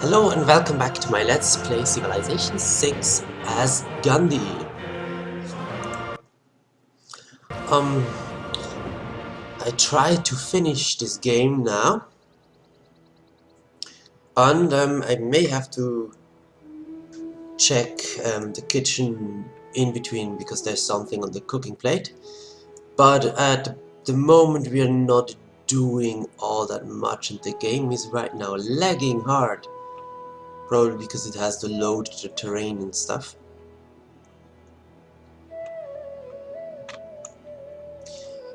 Hello and welcome back to my Let's Play Civilization 6 as Gandhi. Um, I tried to finish this game now, and I may have to check the kitchen in between because there's something on the cooking plate. But at the moment we are not doing all that much, and the game is right now lagging hard. Probably because it has to load the terrain and stuff.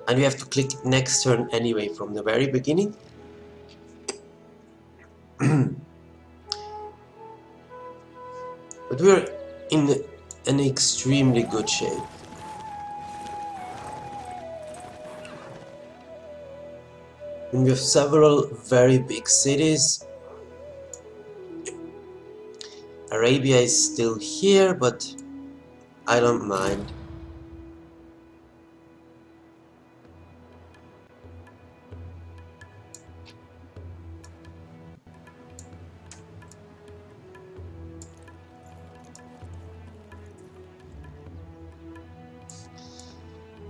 And we have to click next turn anyway from the very beginning. But we're in an extremely good shape. And we have several very big cities. Arabia is still here, but I don't mind.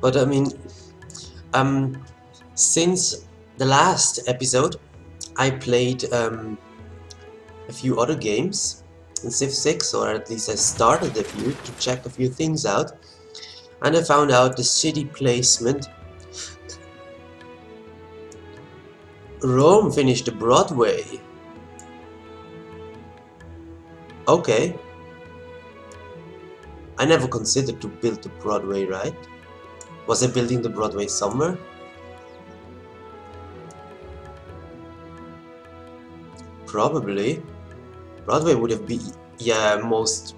But I mean, since the last episode, I played a few other games in Civ 6, or at least I started a few to check a few things out, and I found out the city placement. Rome finished the Broadway. Okay. I never considered to build the Broadway, right? Was I building the Broadway somewhere? Probably. Broadway would have been, yeah, most...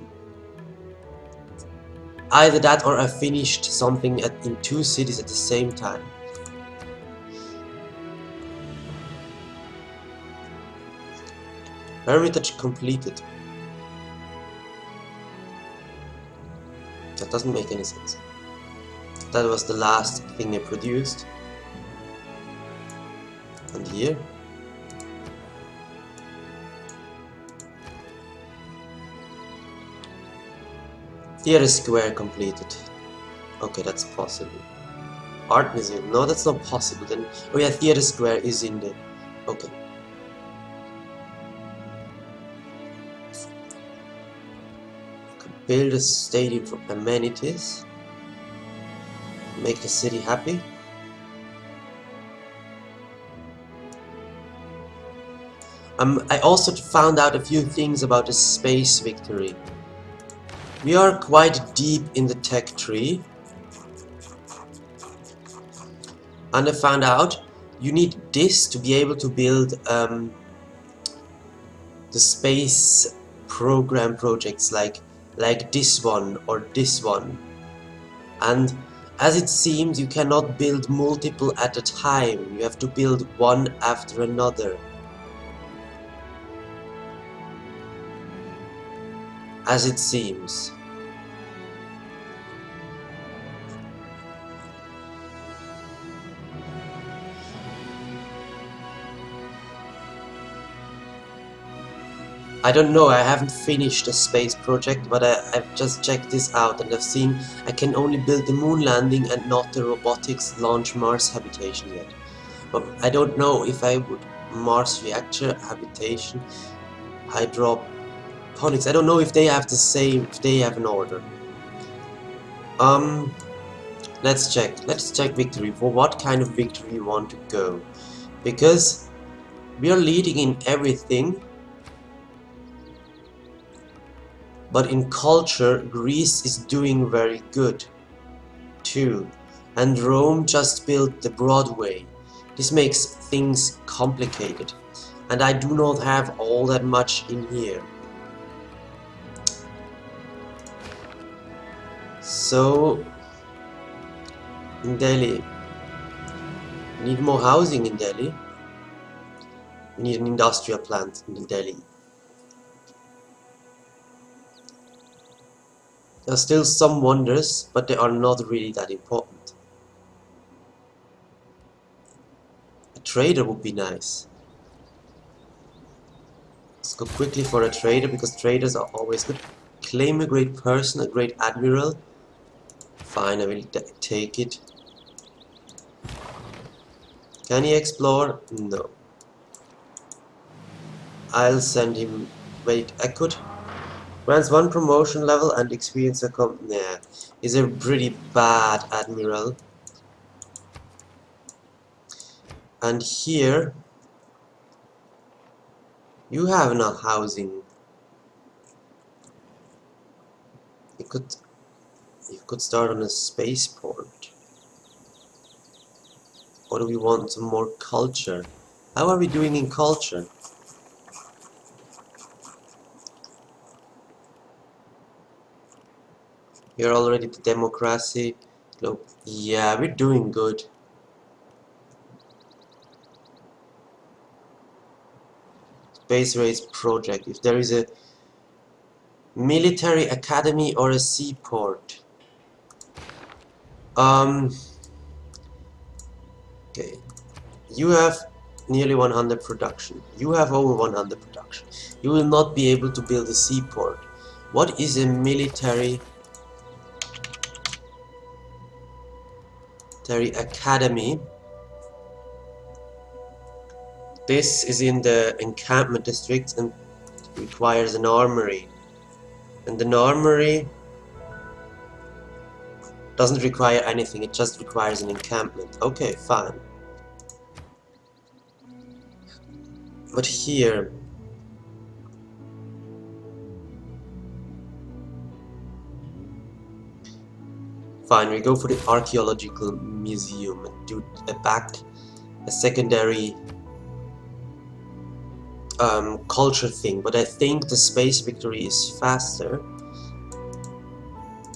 Either that or I finished something in two cities at the same time. Heritage completed. That doesn't make any sense. That was the last thing I produced. And here? Theater Square completed. Okay, that's possible. Art Museum. No, that's not possible then. Oh yeah, Theater Square is in the... Okay. Build a stadium for amenities. Make the city happy. I also found out a few things about the space victory. We are quite deep in the tech tree. And I found out you need this to be able to build the space program projects like this one or this one. And as it seems, you cannot build multiple at a time. You have to build one after another. As it seems. I don't know, I haven't finished a space project, but I've just checked this out and I've seen I can only build the moon landing and not the robotics launch Mars habitation yet. But I don't know if I would Mars reactor habitation, hydroponics. I don't know if they have the same, if they have an order. Let's check. Let's check victory. For what kind of victory you want to go? Because we are leading in everything. But in culture, Greece is doing very good too. And Rome just built the Broadway. This makes things complicated. And I do not have all that much in here. So, in Delhi, we need more housing in Delhi. We need an industrial plant in Delhi. There are still some wonders, but they are not really that important. trader would be nice. Let's go quickly for a trader, because traders are always good. Claim a great person, a great admiral. Fine, I will take it. Can he explore? No. I'll send him... Wait, I could... Grants 1 promotion level and experience a Nah, he's a pretty bad admiral. And here... You have enough housing. You could start on a spaceport. Or do we want some more culture? How are we doing in culture? You're already the democracy. No, yeah, we're doing good. Space race project. If there is a military academy or a seaport. Okay. You have nearly 100 production. You have over 100 production. You will not be able to build a seaport. What is a military academy? This is in the encampment district and requires an armory. And an armory doesn't require anything, it just requires an encampment. Okay, fine. But here... Fine, we go for the archaeological museum and do a secondary culture thing. But I think the space victory is faster.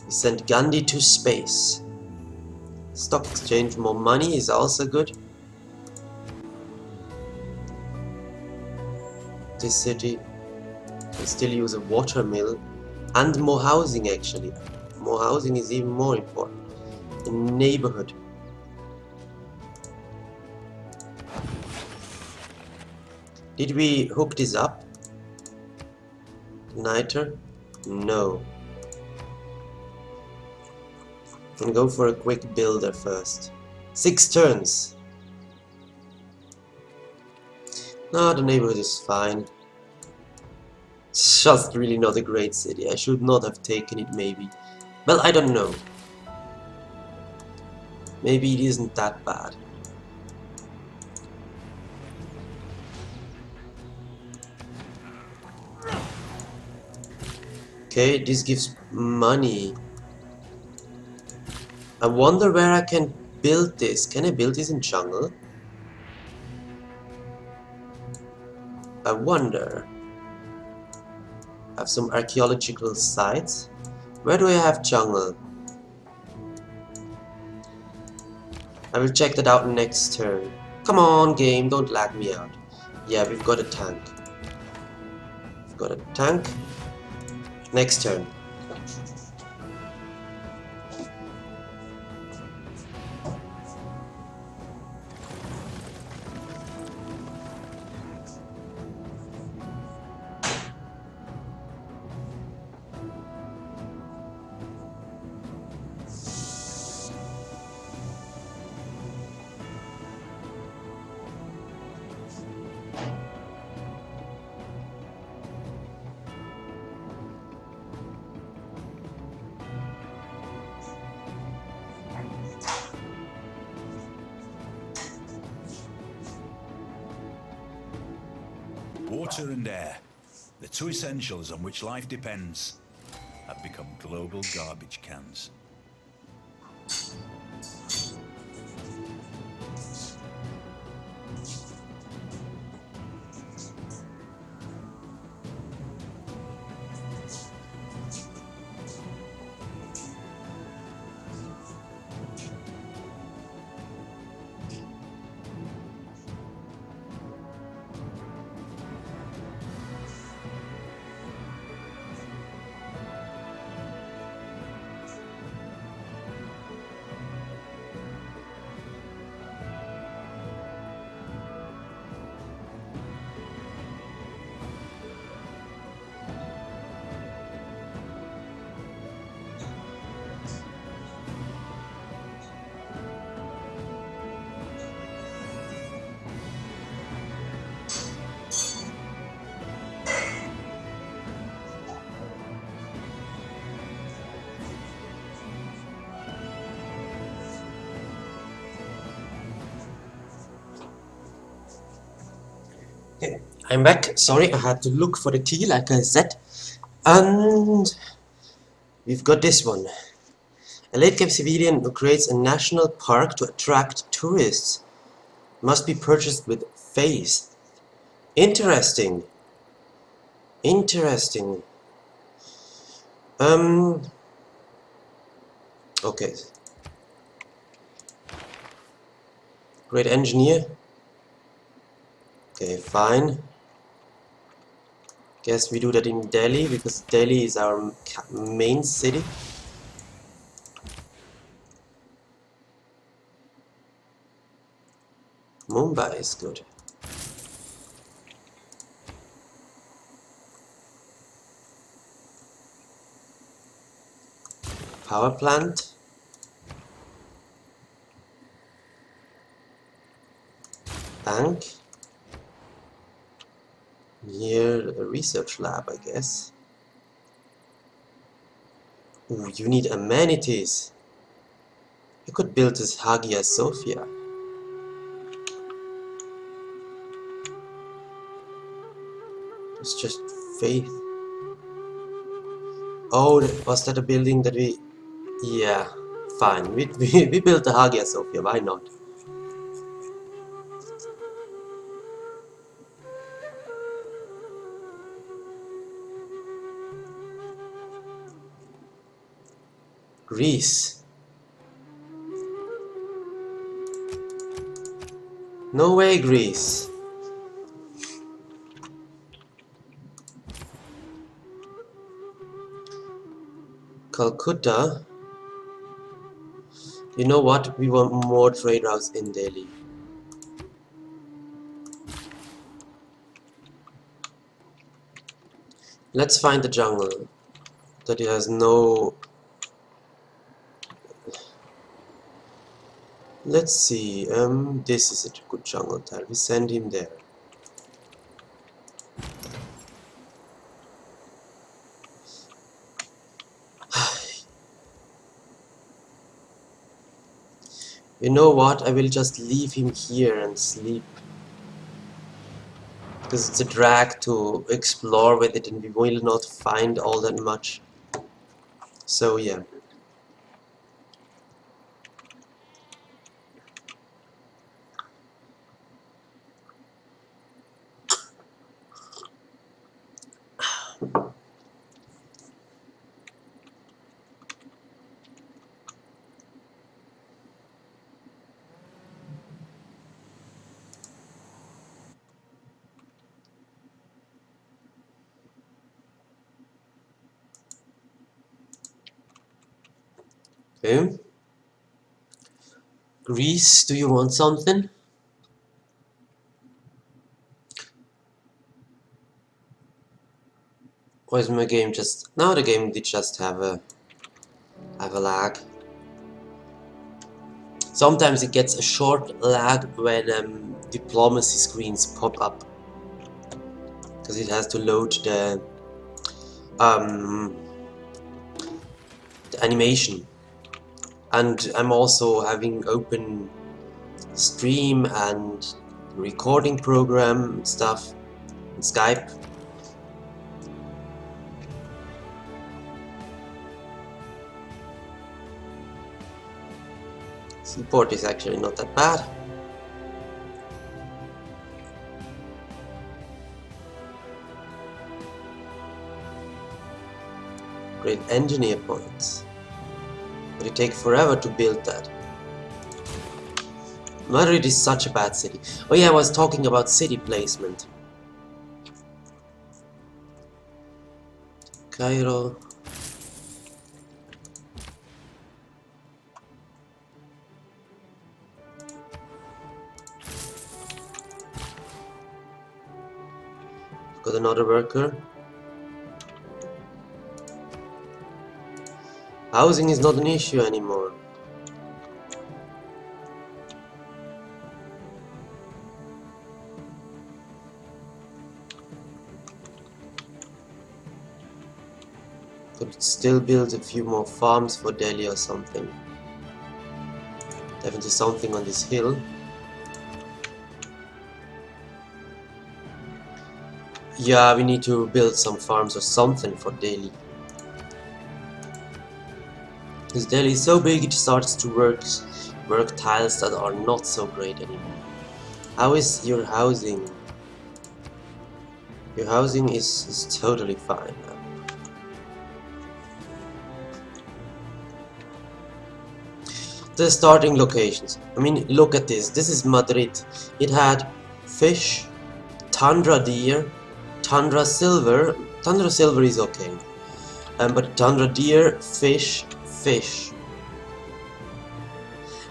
We send Gandhi to space. Stock exchange, more money is also good. This city can still use a water mill and more housing actually. More housing is even more important. A neighborhood. Did we hook this up? Niter? No. And go for a quick builder first. 6 turns. No, the neighborhood is fine. It's just really not a great city. I should not have taken it, maybe. Well, I don't know. Maybe it isn't that bad. Okay, this gives money. I wonder where I can build this. Can I build this in jungle? I wonder. I have some archaeological sites. Where do I have jungle? I will check that out next turn. Come on, game, don't lag me out. Yeah, we've got a tank. We've got a tank. Next turn. Water and air, the two essentials on which life depends, have become global garbage cans. Okay, I'm back. Sorry, I had to look for the key, like I said. And we've got this one. A late-game civilian who creates a national park to attract tourists must be purchased with faith. Interesting. Interesting. Okay. Great engineer. Okay, fine. Guess we do that in Delhi, because Delhi is our main city. Mumbai is good. Power plant. Bank. Here, a research lab, I guess. Ooh, you need amenities. You could build this Hagia Sophia. It's just faith. Oh, was that a building that we... Yeah, fine. We built the Hagia Sophia, why not? Greece. No way, Greece. Calcutta. You know what? We want more trade routes in Delhi. Let's find the jungle that it has no... Let's see. This is a good jungle tile. We send him there. You know what? I will just leave him here and sleep. Because it's a drag to explore with it and we will not find all that much. So yeah. Okay. Greece, do you want something? Or is my game just... No, the game did just have a lag. Sometimes it gets a short lag when diplomacy screens pop up. Because it has to load the animation. And I'm also having open stream and recording program stuff in Skype. Seaport is actually not that bad. Great engineer points. But it takes forever to build that. Madrid is such a bad city. Oh yeah, I was talking about city placement. Cairo. Got another worker. Housing is not an issue anymore. Could still build a few more farms for Delhi or something. Definitely something on this hill. Yeah, we need to build some farms or something for Delhi. Because Delhi is so big it starts to work tiles that are not so great anymore. How is your housing? Your housing is totally fine now. The starting locations. I mean, look at this. This is Madrid. It had fish, tundra deer, tundra silver. Tundra silver is okay. But tundra deer, fish, fish.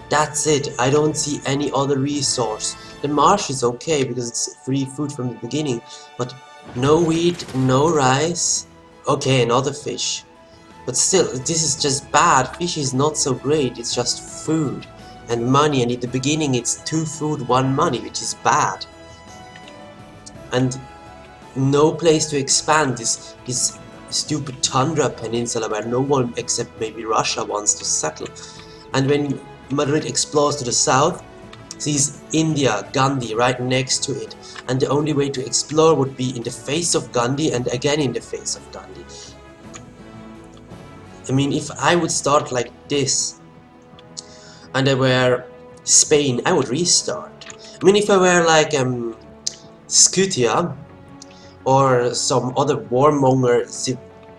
That's it. I don't see any other resource. The marsh is okay because it's free food from the beginning, but no wheat, no rice. Okay, another fish. But still, this is just bad. Fish is not so great. It's just food and money, and in the beginning it's 2 food, 1 money, which is bad. And no place to expand this stupid tundra peninsula where no one except maybe Russia wants to settle. And when Madrid explores to the south, sees India, Gandhi right next to it, and the only way to explore would be in the face of Gandhi and again in the face of Gandhi. I mean, if I would start like this and I were Spain, I would restart. I mean, if I were like Scutia or some other warmonger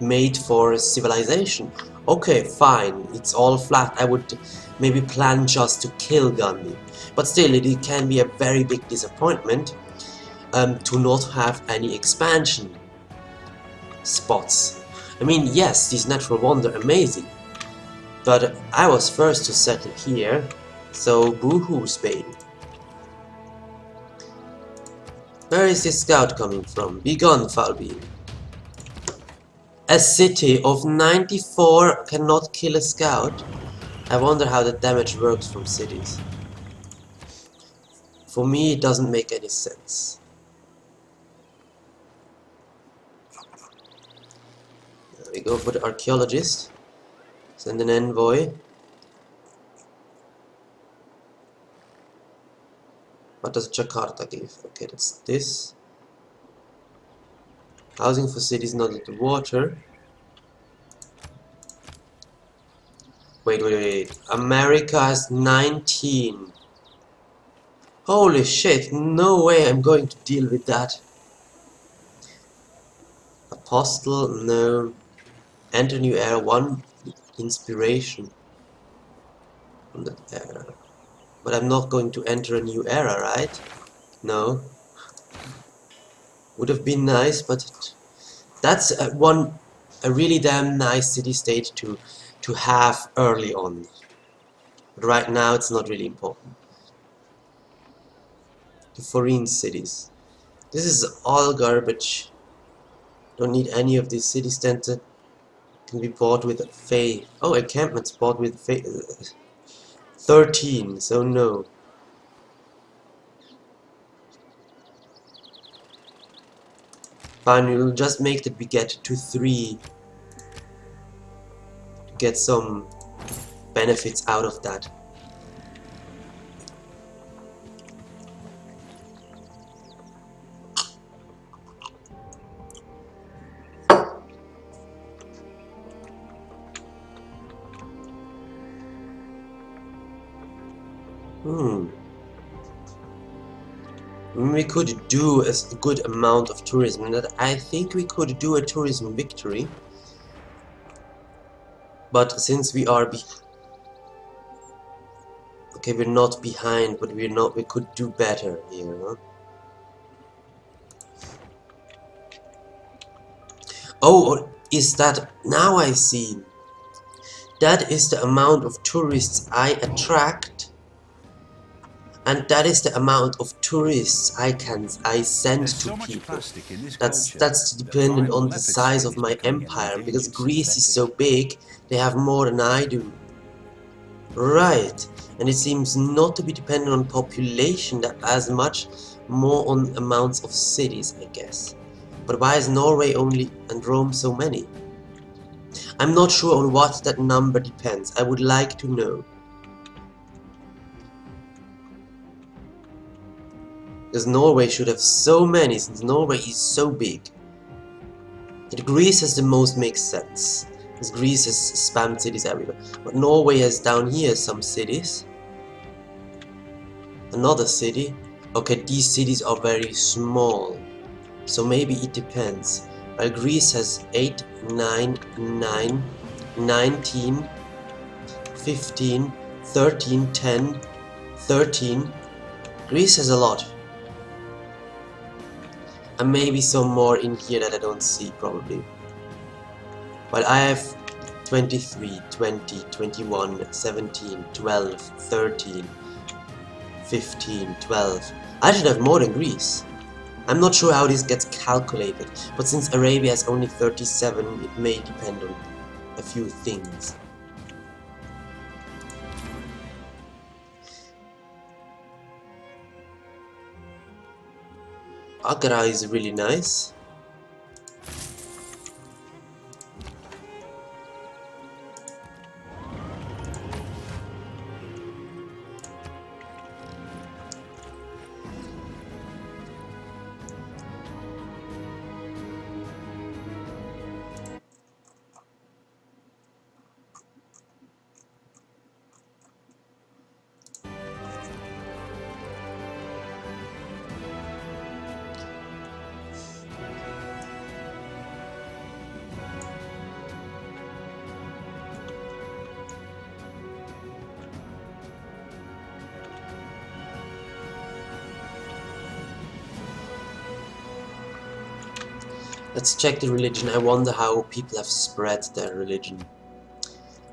made for civilization, okay, fine, it's all flat. I would maybe plan just to kill Gandhi. But still, it can be a very big disappointment to not have any expansion spots. I mean, yes, these natural wonders are amazing, but I was first to settle here, so boohoo Spain. Where is this scout coming from? Be gone, foul being. A city of 94 cannot kill a scout? I wonder how the damage works from cities. For me, it doesn't make any sense. There we go for the archaeologist. Send an envoy. What does Jakarta give? Okay, that's this. Housing for cities not at the water. Wait. America has 19. Holy shit, no way I'm going to deal with that. Apostle, no. Enter new era, 1 inspiration from that era. But I'm not going to enter a new era, right? No. Would have been nice, but that's a really damn nice city-state to have early on. But right now it's not really important. The foreign cities. This is all garbage. Don't need any of these city center. Can be bought with faith. Oh, encampments bought with faith. 13, so no. Fine, we'll just make that we get to 3 to get some benefits out of that. We could do a good amount of tourism, and that I think we could do a tourism victory. But since we are okay, we're not behind, but we could do better here, huh? Oh, is that, now I see. That is the amount of tourists I attract, and that is the amount of tourists I send to people. That's dependent on the size of my empire, because Greece is so big, they have more than I do. Right, and it seems not to be dependent on population that as much, more on amounts of cities, I guess. But why is Norway only and Rome so many? I'm not sure on what that number depends. I would like to know. Because Norway should have so many, since Norway is so big. And Greece has the most makes sense, because Greece has spammed cities everywhere. But Norway has down here some cities. Another city. Okay, these cities are very small, so maybe it depends. While Greece has 8, 9, 9, 19, 15, 13, 10, 13. Greece has a lot. And maybe some more in here that I don't see, probably. While I have 23, 20, 21, 17, 12, 13, 15, 12. I should have more than Greece. I'm not sure how this gets calculated, but since Arabia has only 37, it may depend on a few things. Agra is really nice. Let's check the religion. I wonder how people have spread their religion.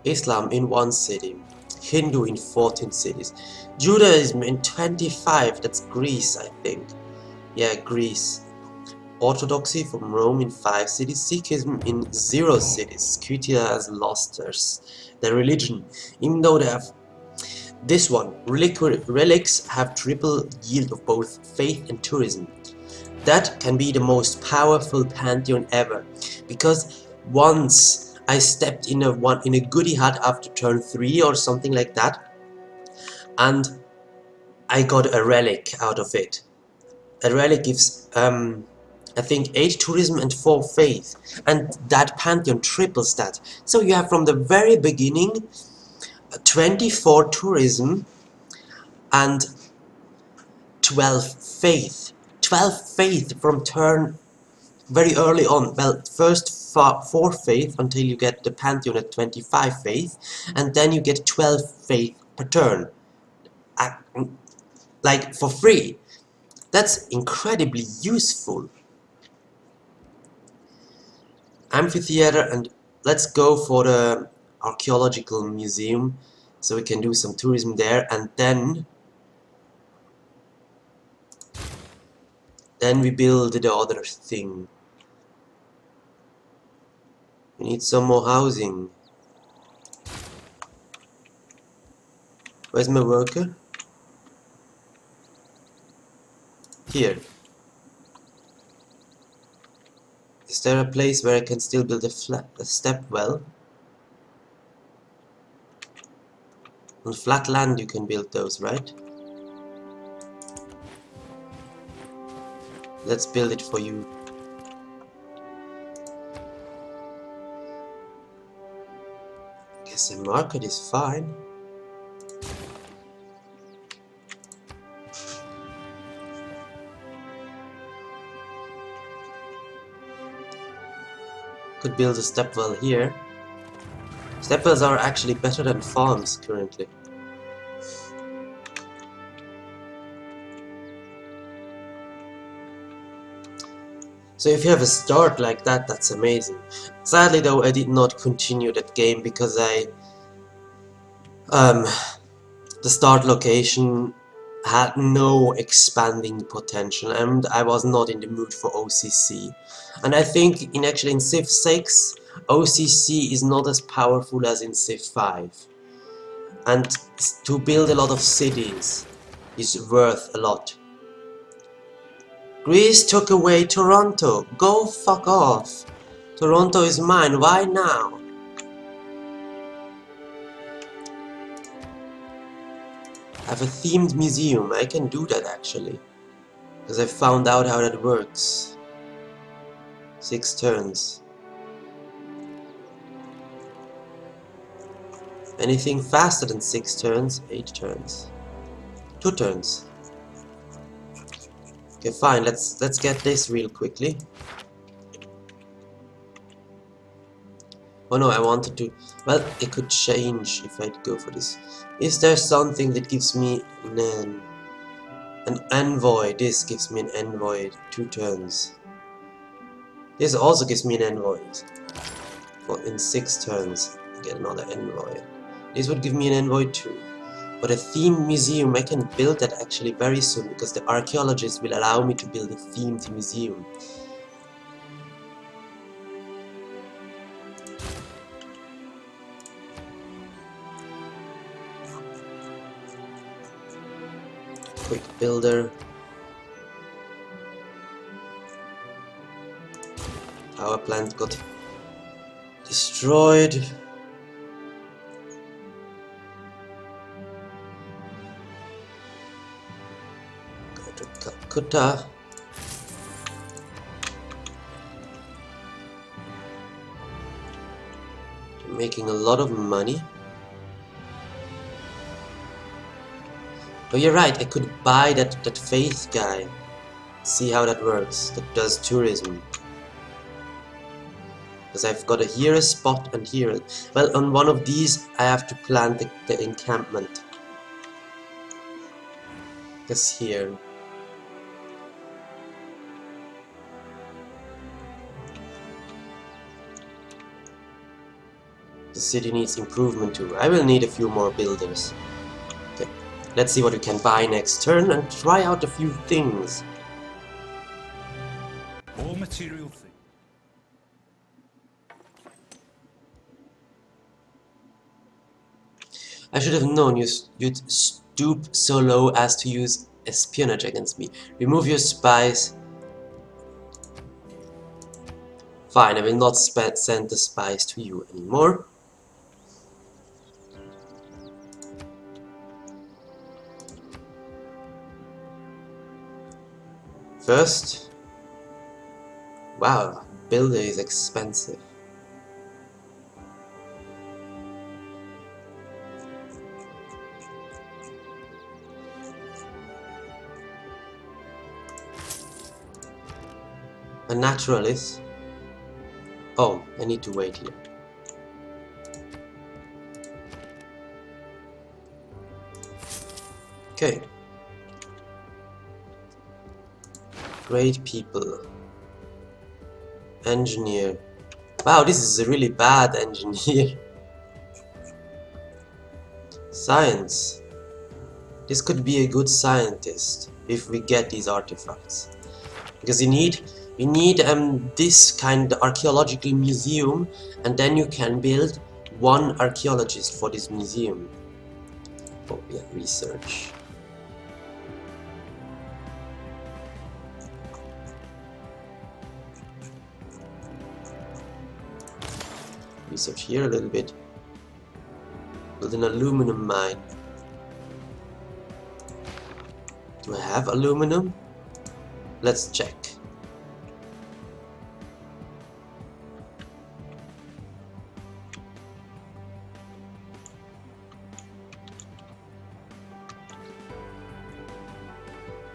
Islam in 1 city, Hindu in 14 cities, Judaism in 25, that's Greece I think. Yeah, Greece. Orthodoxy from Rome in 5 cities, Sikhism in 0 cities. Scythia has lost their religion, even though they have this one. Relics have triple yield of both faith and tourism. That can be the most powerful pantheon ever, because once I stepped in a goodie hut after turn 3 or something like that, and I got a relic out of it. A relic gives I think 8 tourism and 4 faith, and that pantheon triples that. So you have from the very beginning 24 tourism and 12 faith. 12 faith from turn very early on. Well, first 4 faith until you get the pantheon at 25 faith, and then you get 12 faith per turn. Like for free. That's incredibly useful. Amphitheater, and let's go for the archaeological museum so we can do some tourism there, and then we build the other thing. We need some more housing. Where's my worker? Here. Is there a place where I can still build a step well? On flat land you can build those, right? Let's build it for you. I guess the market is fine. Could build a stepwell here. Stepwells are actually better than farms currently. So if you have a start like that, that's amazing. Sadly though, I did not continue that game because the start location had no expanding potential, and I was not in the mood for OCC. And I think actually in Civ 6, OCC is not as powerful as in Civ 5. And to build a lot of cities is worth a lot. Greece took away Toronto. Go fuck off. Toronto is mine. Why now? I have a themed museum. I can do that actually. Because I found out how that works. 6 turns. Anything faster than 6 turns, 8 turns. 2 turns. Okay, fine, let's get this real quickly. Oh no, I wanted to... Well, it could change if I'd go for this. Is there something that gives me an envoy? This gives me an envoy, 2 turns. This also gives me an envoy. For in 6 turns, I get another envoy. This would give me an envoy too. But a themed museum, I can build that actually very soon, because the archaeologists will allow me to build a themed museum. Quick builder. Power plant got destroyed. Go to Calcutta. Making a lot of money. Oh, you're right, I could buy that faith guy. See how that works. That does tourism. Because I've got here a spot and here. Well, on one of these I have to plant the encampment. Because here. The city needs improvement too. I will need a few more builders. Okay, let's see what we can buy next turn and try out a few things. All material things. I should have known you'd stoop so low as to use espionage against me. Remove your spies. Fine, I will not send the spies to you anymore. First, wow, builder is expensive. A naturalist. Oh, I need to wait here. Okay. Great people. Engineer. Wow, this is a really bad engineer. Science. This could be a good scientist if we get these artifacts. Because you need this kind of archaeological museum, and then you can build one archaeologist for this museum. Oh yeah, research. Research here a little bit. Build an aluminum mine. Do I have aluminum? Let's check.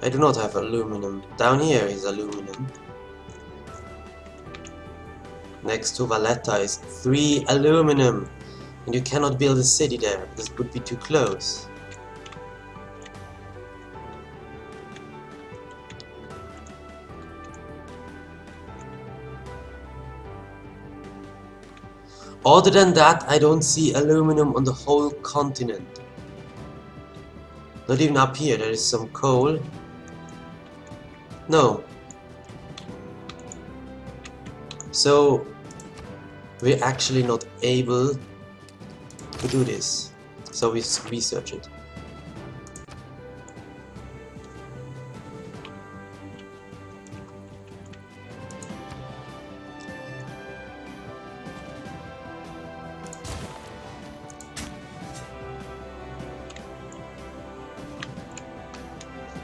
I do not have aluminum. Down here is aluminum. Next to Valletta is 3 aluminum. And you cannot build a city there, because it would be too close. Other than that, I don't see aluminum on the whole continent. Not even up here, there is some coal. No. So, we're actually not able to do this. So we research it.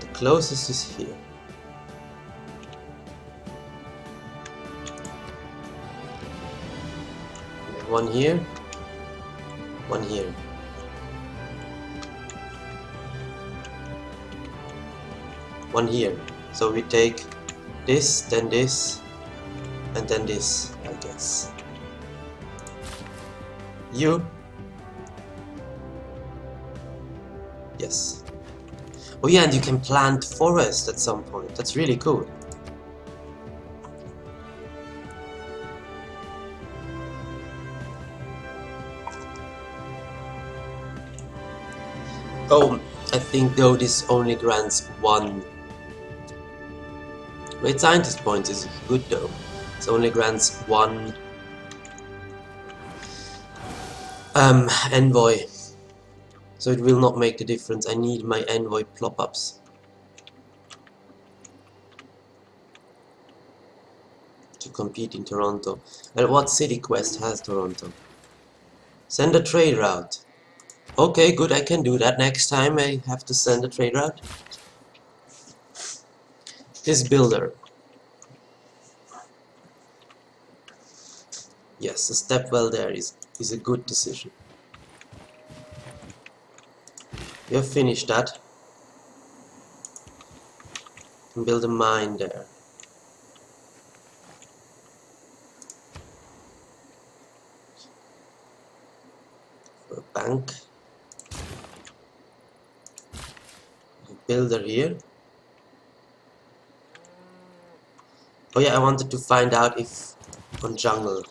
The closest is here. One here. One here. One here. So we take this, and then this, I guess. You? Yes. Oh yeah, and you can plant forest at some point. That's really cool. Oh, I think though this only grants one. Great scientist points is good though. It only grants one envoy. So it will not make the difference. I need my envoy plop-ups to compete in Toronto. And what city quest has Toronto? Send a trade route. Okay, good, I can do that. Next time I have to send a trade route. This builder. Yes, a step well there is a good decision. We have finished that. And build a mine there. For a bank. A builder here. Oh yeah, I wanted to find out if on jungle.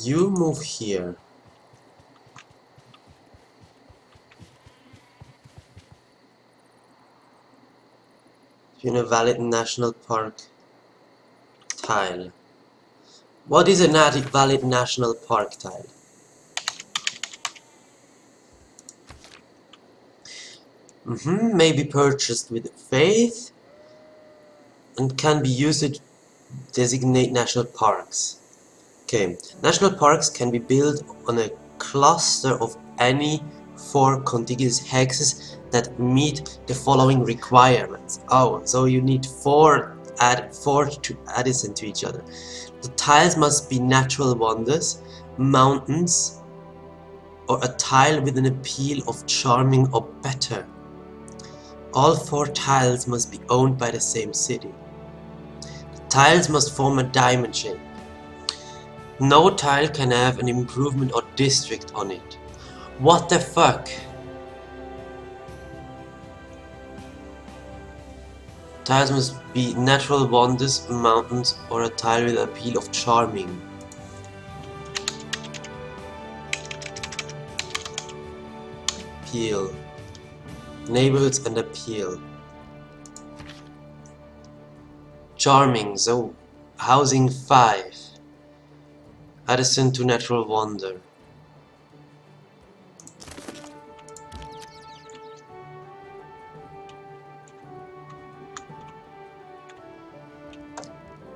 You move here. You're in a valid national park tile. What is a valid national park tile? Maybe purchased with faith and can be used to designate national parks. Okay, national parks can be built on a cluster of any 4 contiguous hexes that meet the following requirements. Oh, so you need 4 adjacent to each other. The tiles must be natural wonders, mountains, or a tile with an appeal of charming or better. All 4 tiles must be owned by the same city. The tiles must form a diamond shape. No tile can have an improvement or district on it. What the fuck? Tiles must be natural wonders, mountains, or a tile with appeal of charming. Appeal. Neighborhoods and appeal. Charming, so housing 5. Adjacent to natural wonder.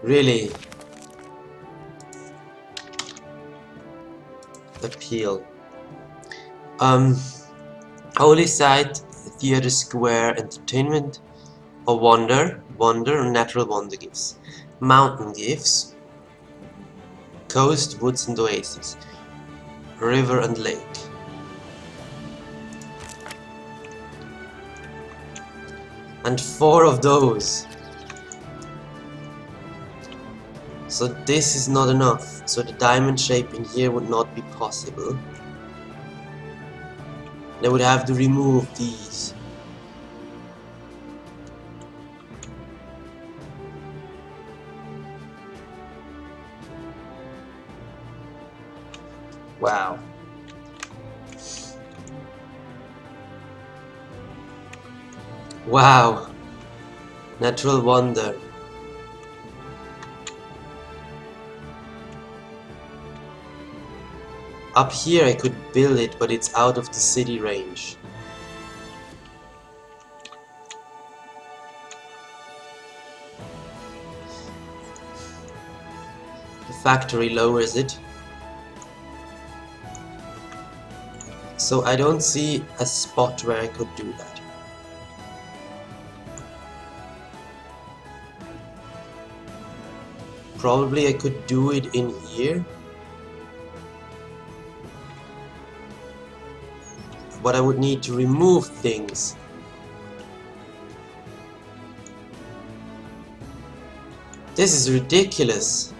Really? Appeal. Holy site, theater, square, entertainment, or wonder, natural wonder gifts. Mountain gifts. Coast, woods and oasis. River and lake. And 4 of those. So this is not enough. So the diamond shape in here would not be possible. They would have to remove these. Wow. Wow. Natural wonder. Up here I could build it, but it's out of the city range. The factory lowers it. So I don't see a spot where I could do that. Probably I could do it in here. but I would need to remove things. This is ridiculous.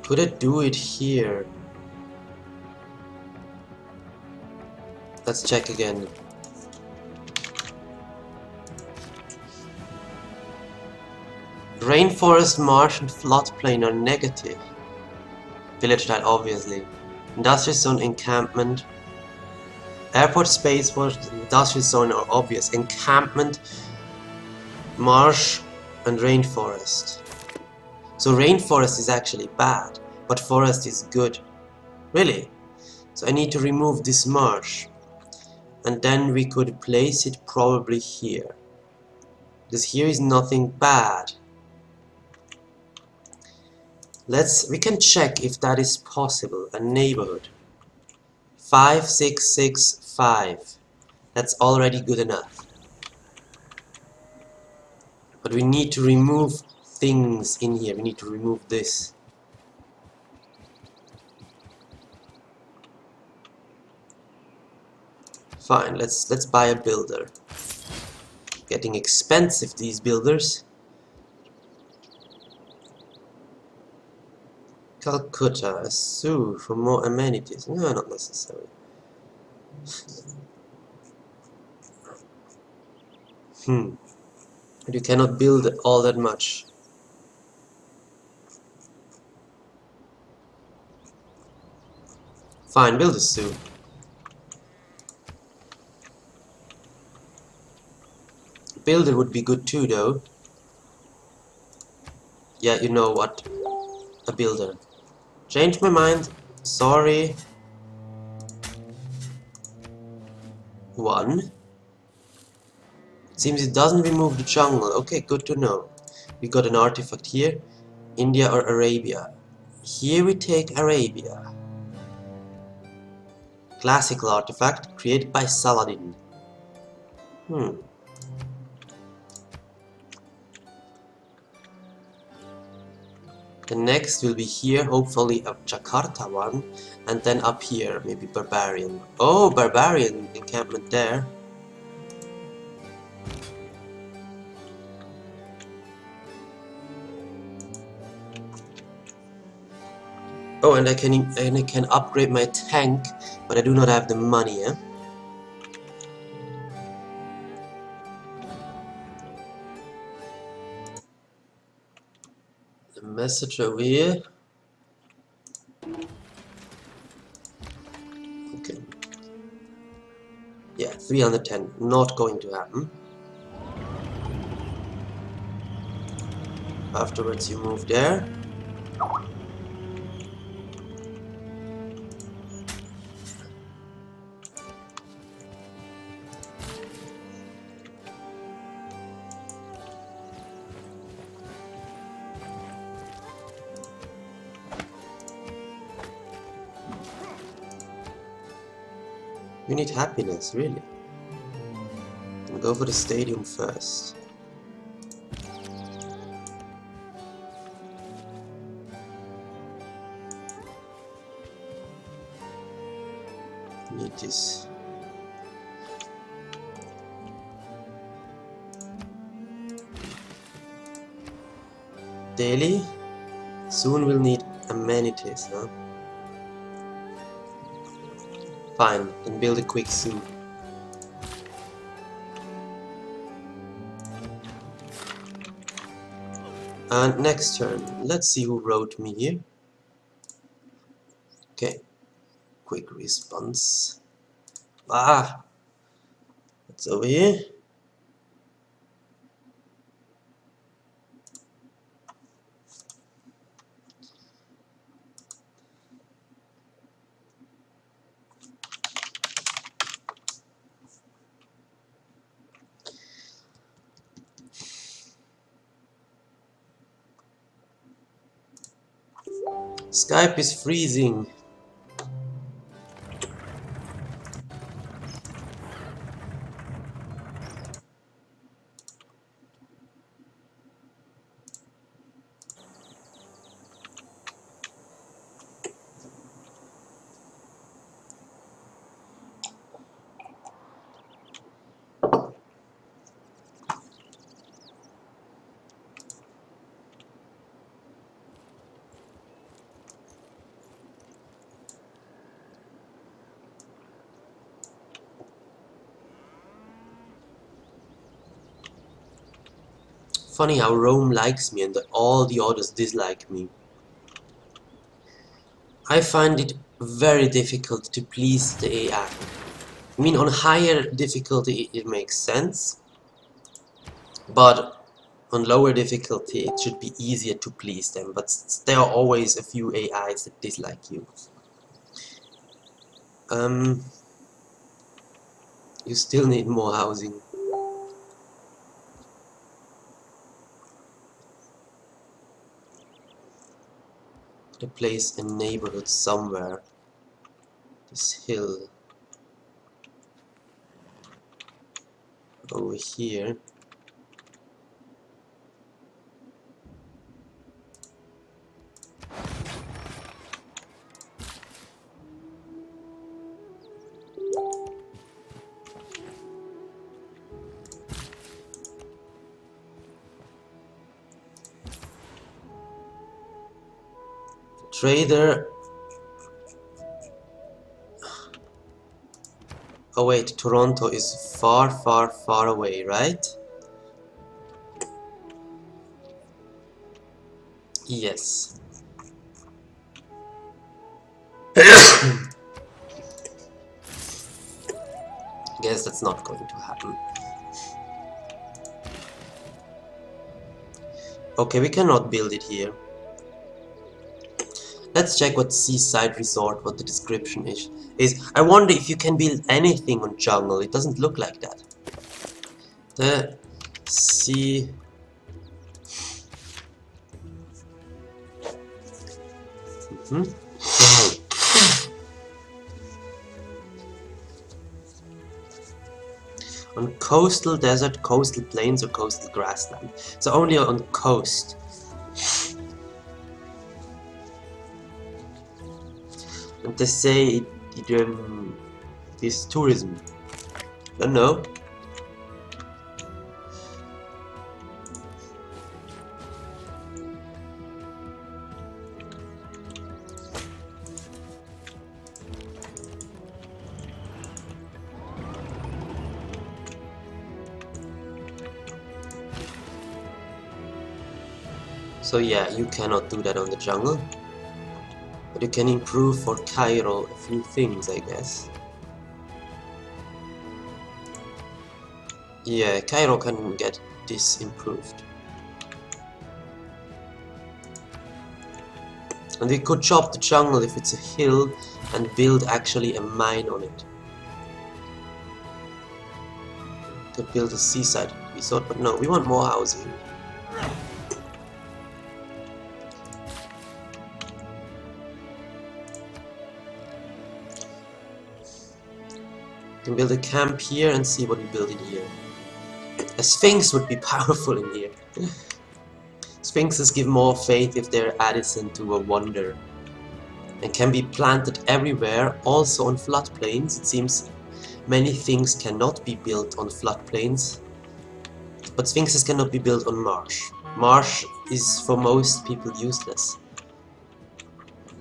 Could I do it here? Let's check again. Rainforest, marsh and floodplain are negative. Village tile, obviously. Industrial zone, encampment. Airport, spaceport, industrial zone are obvious. Encampment, marsh and rainforest. So rainforest is actually bad, but forest is good. Really? So I need to remove this marsh. And then we could place it probably here. Because here is nothing bad. We can check if that is possible. A neighborhood. 5665. That's already good enough. But we need to remove things in here. We need to remove this. Fine, let's buy a builder. Getting expensive, these builders. Calcutta, a zoo for more amenities. No, not necessary. But you cannot build all that much. Fine, build a zoo. Builder would be good too, though. Yeah, you know what? A builder. Changed my mind. Sorry. 1. Seems it doesn't remove the jungle. Okay, good to know. We got an artifact here. India or Arabia. Here we take Arabia. Classical artifact created by Saladin. The next will be here, hopefully a Jakarta one, and then up here, maybe Barbarian. Oh, Barbarian encampment there. Oh, and I can upgrade my tank, but I do not have the money, eh? The message over here. Okay. Yeah, 310. Not going to happen. Afterwards you move there. You need happiness, really. Then go for the stadium first. Need this. Daily? Soon we'll need amenities, huh? Fine, then build a quick zoo. And next turn, let's see who wrote me here. Okay, quick response. Ah, it's over here. Skype is freezing. Funny how Rome likes me and all the others dislike me. I find it very difficult to please the AI. I mean, on higher difficulty it makes sense, but on lower difficulty it should be easier to please them, but there are always a few AIs that dislike you. You still need more housing. To place a neighborhood somewhere. This hill over here. Trader. Oh wait, Toronto is far, far, far away, right? Yes. Guess that's not going to happen. Okay, we cannot build it here. Let's check what seaside resort, what the description is. I wonder if you can build anything on jungle. It doesn't look like that. The sea. On coastal desert, coastal plains, or coastal grassland. So only on coast. And they say it is tourism. I don't know. So yeah, you cannot do that on the jungle. But you can improve for Cairo a few things, I guess. Yeah, Cairo can get this improved. And we could chop the jungle if it's a hill and build actually a mine on it. Could build a seaside resort, but no, we want more housing. We can build a camp here and see what we build in here. A sphinx would be powerful in here. Sphinxes give more faith if they're added to a wonder. And can be planted everywhere, also on floodplains. It seems many things cannot be built on floodplains. But sphinxes cannot be built on marsh. Marsh is for most people useless.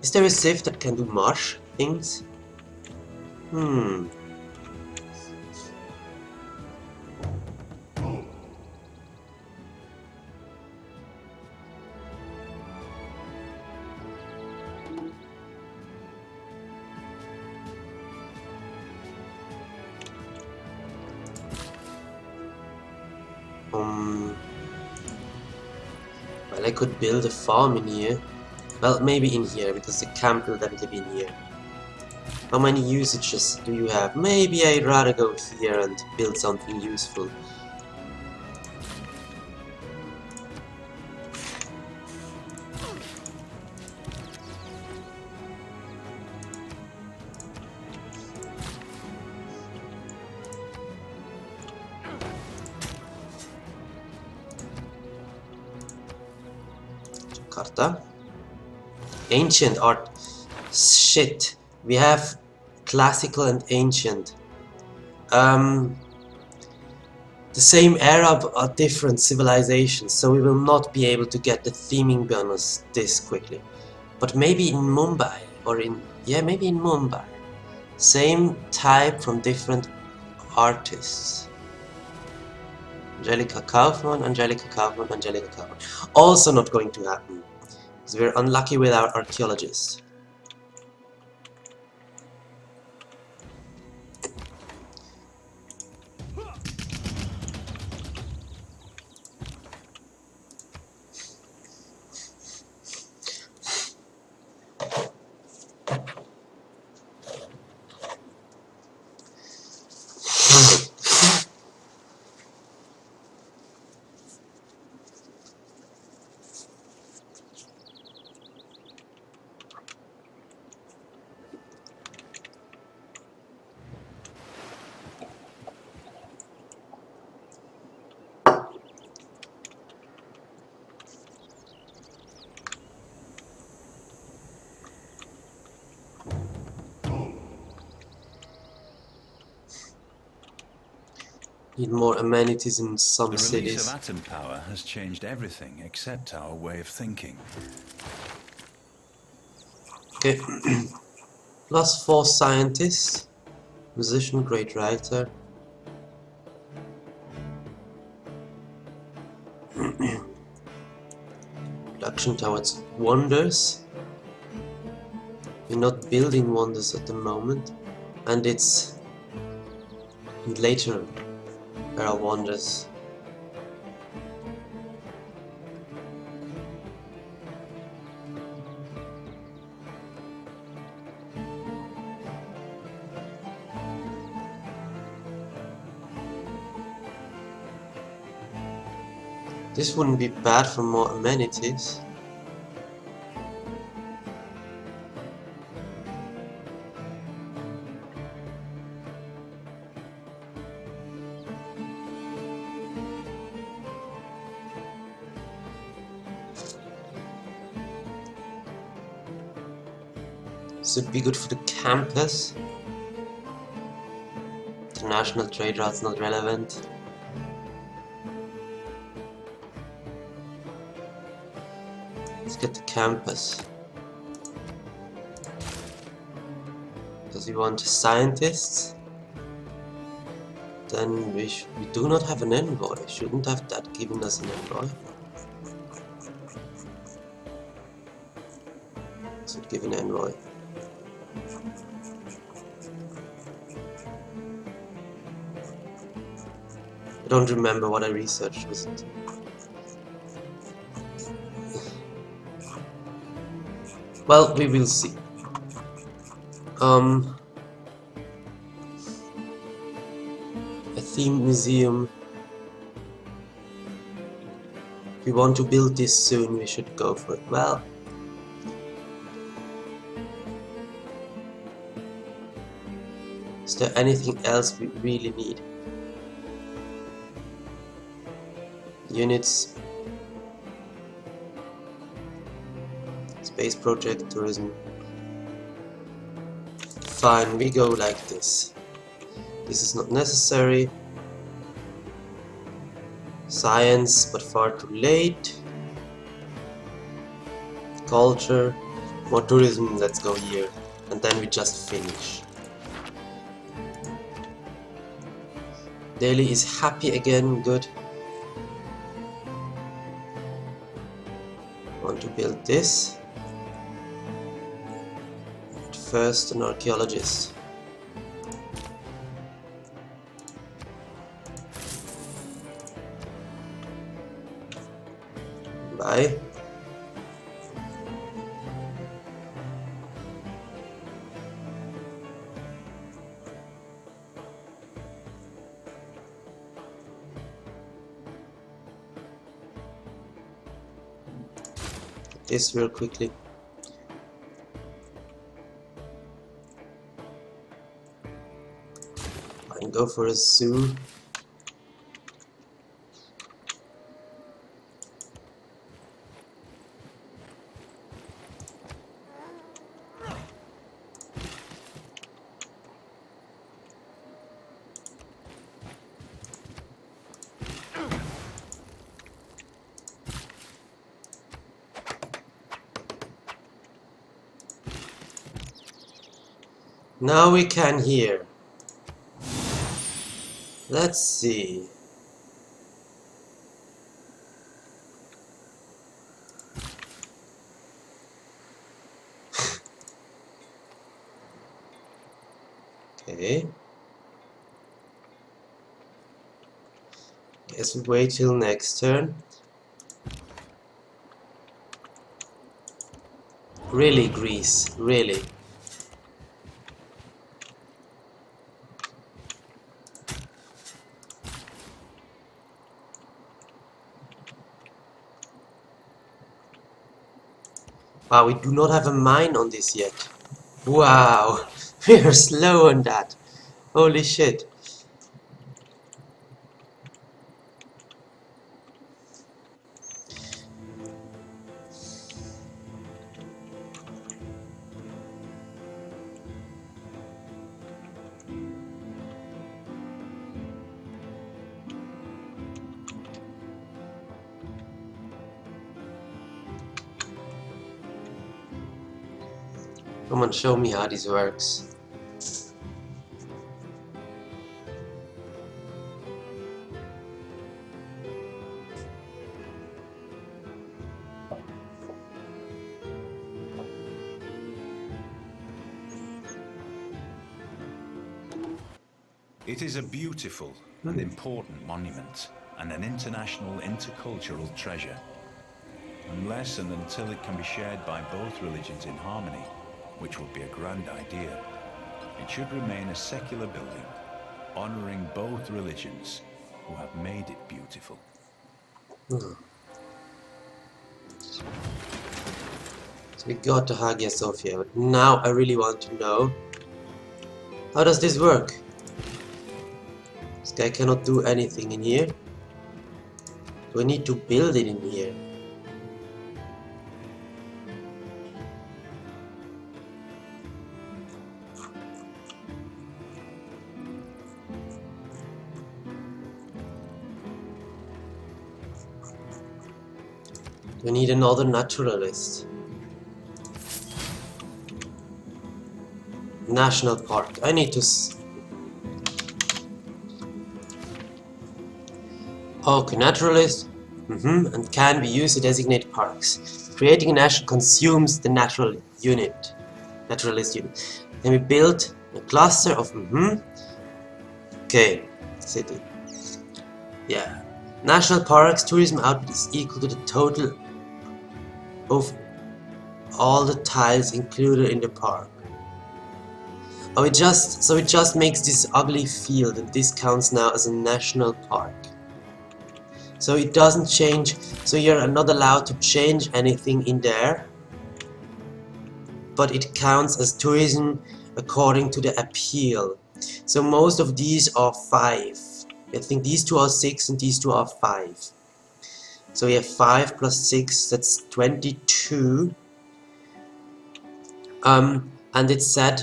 Is there a civ that can do marsh things? Well, I could build a farm in here. Well, maybe in here, because the camp will definitely be in here. How many usages do you have? Maybe I'd rather go here and build something useful. Jakarta. Ancient art. Shit. We have classical and ancient. The same era but different civilizations, so we will not be able to get the theming bonus this quickly. But maybe in Mumbai, or maybe in Mumbai. Same type from different artists. Angelika Kaufmann, Angelika Kaufmann, Angelika Kaufmann. Also not going to happen, because we're unlucky with our archaeologists. Need more amenities in some The release of cities. atom power has changed everything except our way of thinking. Okay. +4 scientists. Musician, great writer. Production towards wonders. We're not building wonders at the moment. And it's later there are wonders. This wouldn't be bad for more amenities. This would be good for the campus. International trade route's not relevant. Let's get the campus. Does he want scientists? Then we do not have an envoy. Shouldn't have that given us an envoy. This would give an envoy. I don't remember what I researched. Was it? Well, we will see. A themed museum. If we want to build this soon, we should go for it. Well, is there anything else we really need? Units. Space project, tourism. Fine, we go like this. This is not necessary. Science, but far too late. Culture, more tourism, let's go here. And then we just finish. Delhi is happy again, good. Want to build this. But first, an archaeologist. Bye. This real quickly. I can go for a zoo. Now we can hear. Let's see. Okay. Guess we wait till next turn. Really, Greece, really. Wow, we do not have a mine on this yet. Wow, we are slow on that. Holy shit. Come on, show me how this works. It is a beautiful and important monument and an international intercultural treasure. Unless and until it can be shared by both religions in harmony, which would be a grand idea, it should remain a secular building, honouring both religions who have made it beautiful. So we got to Hagia Sophia, but now I really want to know, how does this work? This guy cannot do anything in here. Do I need to build it in here? We need another naturalist. National park. I need to okay, naturalist. And can be used to designate parks. Creating a national consumes the naturalist unit. Then we build a cluster of okay, city. Yeah. National parks tourism output is equal to the total of all the tiles included in the park. Oh, it just makes this ugly field, and this counts now as a national park. So it doesn't change, so you're not allowed to change anything in there, but it counts as tourism according to the appeal. So most of these are 5. I think these two are 6 and these two are 5. So we have 5 plus 6, that's 22. And it's said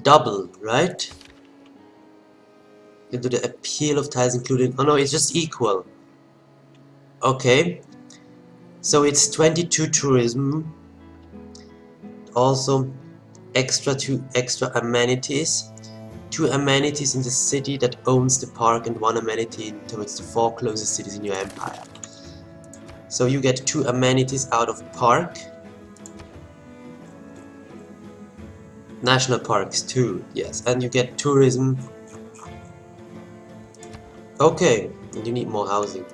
double, right? Into the appeal of tiles included. Oh no, it's just equal. Okay. So it's 22 tourism. Also extra amenities. 2 amenities in the city that owns the park and 1 amenity towards the 4 closest cities in your empire. So you get 2 amenities out of park. National parks too, yes, and you get tourism. Okay, and you need more housing.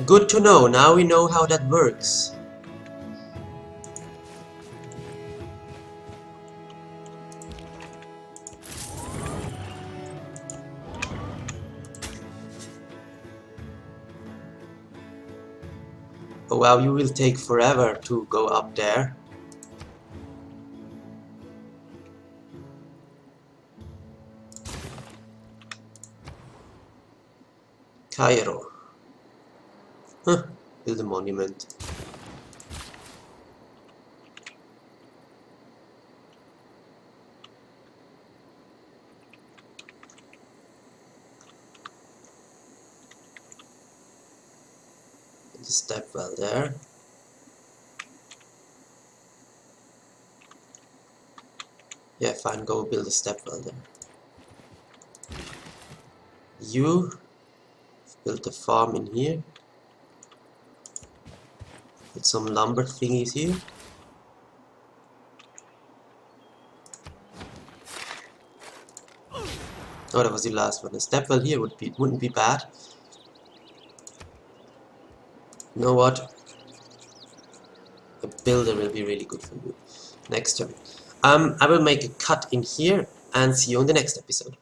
Good to know, now we know how that works. Oh wow, you will take forever to go up there. Cairo. Huh, build a monument. Build a step well there. Yeah, fine, go build a step well there. You build a farm in here. Put some lumber thingies here. Oh, that was the last one. A step well here wouldn't be bad. You know what? A builder will be really good for you next turn. I will make a cut in here and see you in the next episode.